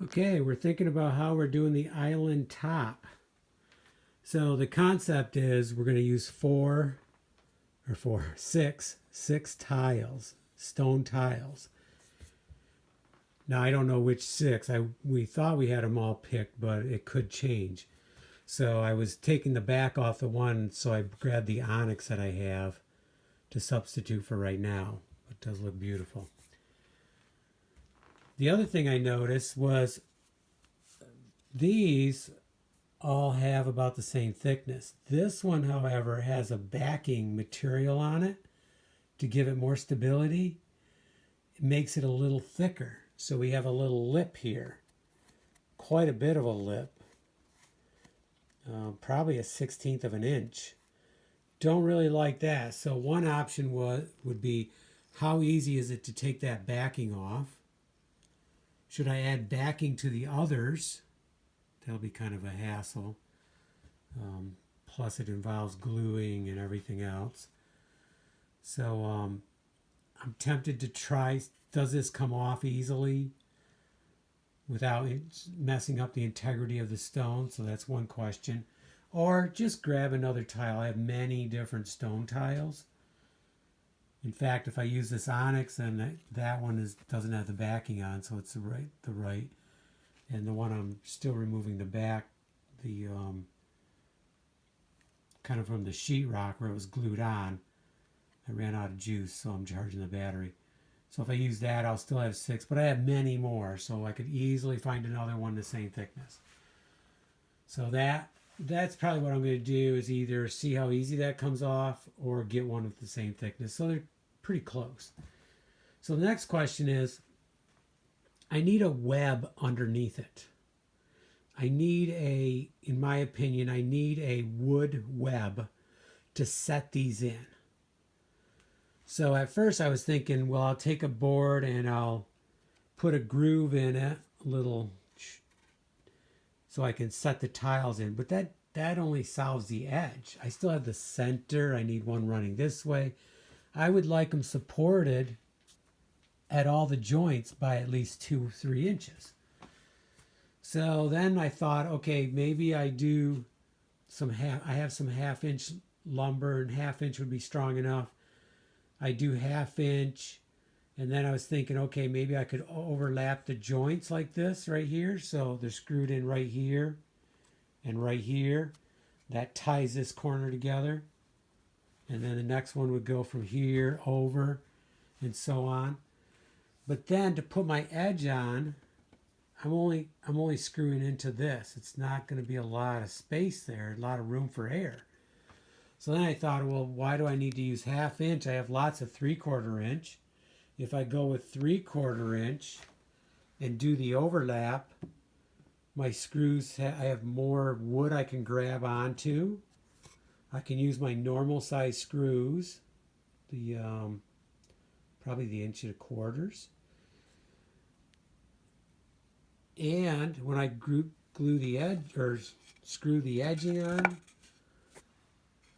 Okay, we're thinking about how we're doing the island top. So the concept is we're going to use six tiles, stone tiles. Now I don't know which six. We thought we had them all picked, but it could change. So I was taking the back off the one, so I grabbed the onyx that I have to substitute for right now. It does look beautiful. The other thing I noticed was these all have about the same thickness. This one, however, has a backing material on it to give it more stability. It makes it a little thicker. So we have a little lip here, quite a bit of a lip, probably a 1/16 of an inch. Don't really like that. So one option would be, how easy is it to take that backing off? Should I add backing to the others? That'll be kind of a hassle. Plus it involves gluing and everything else. So I'm tempted to try, does this come off easily without messing up the integrity of the stone? So that's one question. Or just grab another tile. I have many different stone tiles. In fact, if I use this onyx, then that one doesn't have the backing on, so it's the right. And the one I'm still removing the back, the kind of from the sheetrock where it was glued on. I ran out of juice, so I'm charging the battery. So if I use that, I'll still have 6, but I have many more, so I could easily find another one the same thickness. So that's probably what I'm going to do, is either see how easy that comes off or get one with the same thickness. So they're pretty close. So the next question is, I need a web underneath it. In my opinion, I need a wood web to set these in. So at first I was thinking, well, I'll take a board and I'll put a groove in it, so I can set the tiles in. But that only solves the edge. I still have the center. I need one running this way. I would like them supported at all the joints by at least 2 or 3 inches. So then I thought, okay, maybe I do I have some 1/2 inch lumber, and 1/2 inch would be strong enough. I do 1/2 inch, and then I was thinking, okay, maybe I could overlap the joints like this right here. So they're screwed in right here and right here. That ties this corner together. And then the next one would go from here over and so on. But then to put my edge on, I'm only screwing into this. It's not going to be a lot of space there, a lot of room for air. So then I thought, well, why do I need to use 1/2 inch? I have lots of 3/4 inch. If I go with 3/4 inch and do the overlap, my screws, I have more wood I can grab onto. I can use my normal size screws, the probably the 1.25 inch. And when I glue the edge or screw the edging on,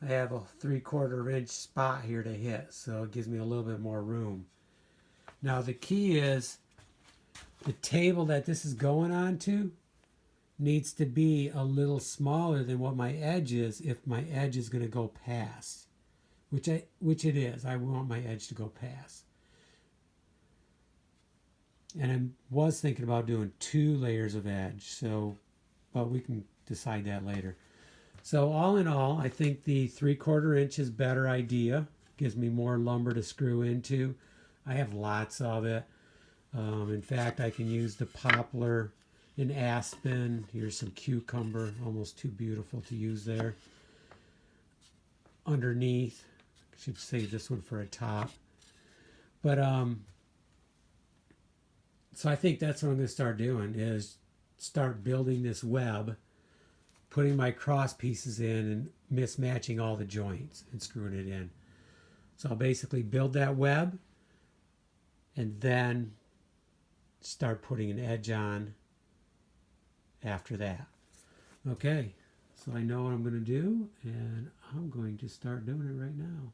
I have a 3/4 inch spot here to hit, so it gives me a little bit more room. Now the key is the table that this is going onto needs to be a little smaller than what my edge is if my edge is going to go past, which it is. I want my edge to go past. And I was thinking about doing 2 layers of edge, but we can decide that later. So all in all, I think the 3/4 inch is a better idea. Gives me more lumber to screw into. I have lots of it. In fact, I can use the poplar and aspen. Here's some cucumber, almost too beautiful to use there. Underneath, I should save this one for a top. But so I think that's what I'm going to start doing, is start building this web, putting my cross pieces in and mismatching all the joints and screwing it in. So I'll basically build that web and then start putting an edge on after that. Okay, so I know what I'm going to do, and I'm going to start doing it right now.